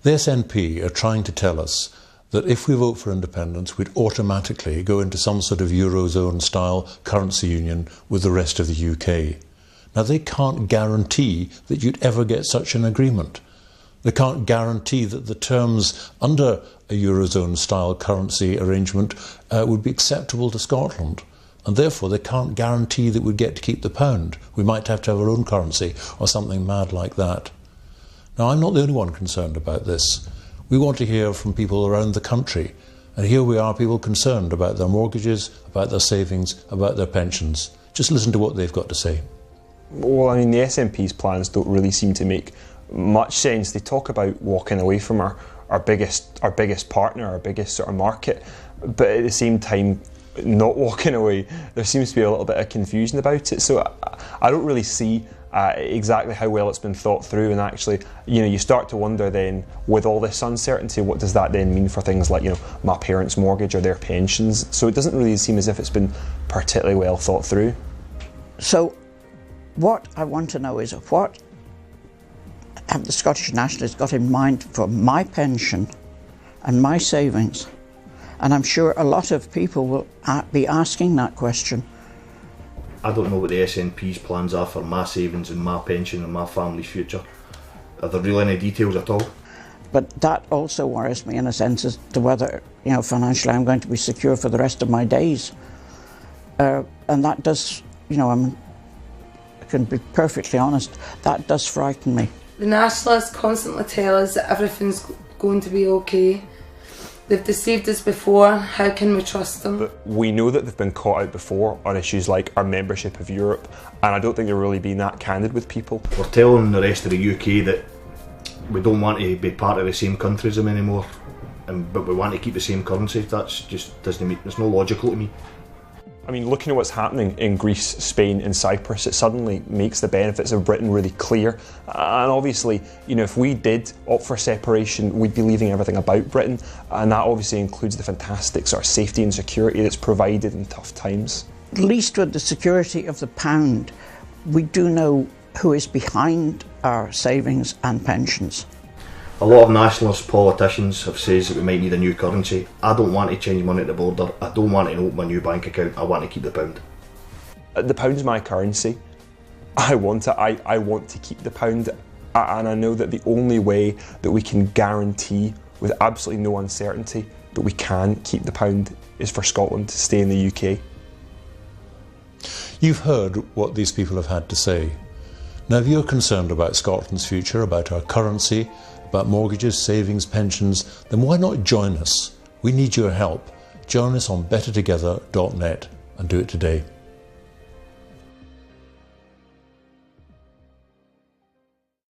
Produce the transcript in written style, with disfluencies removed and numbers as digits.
The SNP are trying to tell us that if we vote for independence, we'd automatically go into some sort of Eurozone-style currency union with the rest of the UK. Now, they can't guarantee that you'd ever get such an agreement. They can't guarantee that the terms under a Eurozone-style currency arrangement would be acceptable to Scotland. And therefore, they can't guarantee that we'd get to keep the pound. We might have to have our own currency or something mad like that. Now, I'm not the only one concerned about this. We want to hear from people around the country. And here we are, people concerned about their mortgages, about their savings, about their pensions. Just listen to what they've got to say. Well, I mean, the SNP's plans don't really seem to make much sense. They talk about walking away from our biggest partner, our biggest sort of market, but at the same time, not walking away. There seems to be a little bit of confusion about it. So I don't really see exactly how well it's been thought through, and actually, you start to wonder then, with all this uncertainty, what does that then mean for things like, my parents' mortgage or their pensions? So it doesn't really seem as if it's been particularly well thought through. So what I want to know is, what have the Scottish Nationalists got in mind for my pension and my savings? And I'm sure a lot of people will be asking that question. I don't know what the SNP's plans are for my savings and my pension and my family's future. Are there really any details at all? But that also worries me in a sense as to whether, financially I'm going to be secure for the rest of my days. And that does, I can be perfectly honest, that does frighten me. The Nationalists constantly tell us that everything's going to be okay. They've deceived us before, how can we trust them? But we know that they've been caught out before on issues like our membership of Europe, and I don't think they're really being that candid with people. We're telling the rest of the UK that we don't want to be part of the same country as them anymore, but we want to keep the same currency. That's just doesn't make, it's no logical to me. I mean, looking at what's happening in Greece, Spain and Cyprus, it suddenly makes the benefits of Britain really clear. And obviously, if we did opt for separation, we'd be leaving everything about Britain, and that obviously includes the fantastic sort of safety and security that's provided in tough times. At least with the security of the pound, we do know who is behind our savings and pensions. A lot of nationalist politicians have said that we might need a new currency. I don't want to change money at the border. I don't want to open a new bank account. I want to keep the pound. The pound's my currency. I want it. I want to keep the pound. And I know that the only way that we can guarantee with absolutely no uncertainty that we can keep the pound is for Scotland to stay in the UK. You've heard what these people have had to say. Now, if you're concerned about Scotland's future, about our currency, about mortgages, savings, pensions, then why not join us? We need your help. Join us on bettertogether.net and do it today.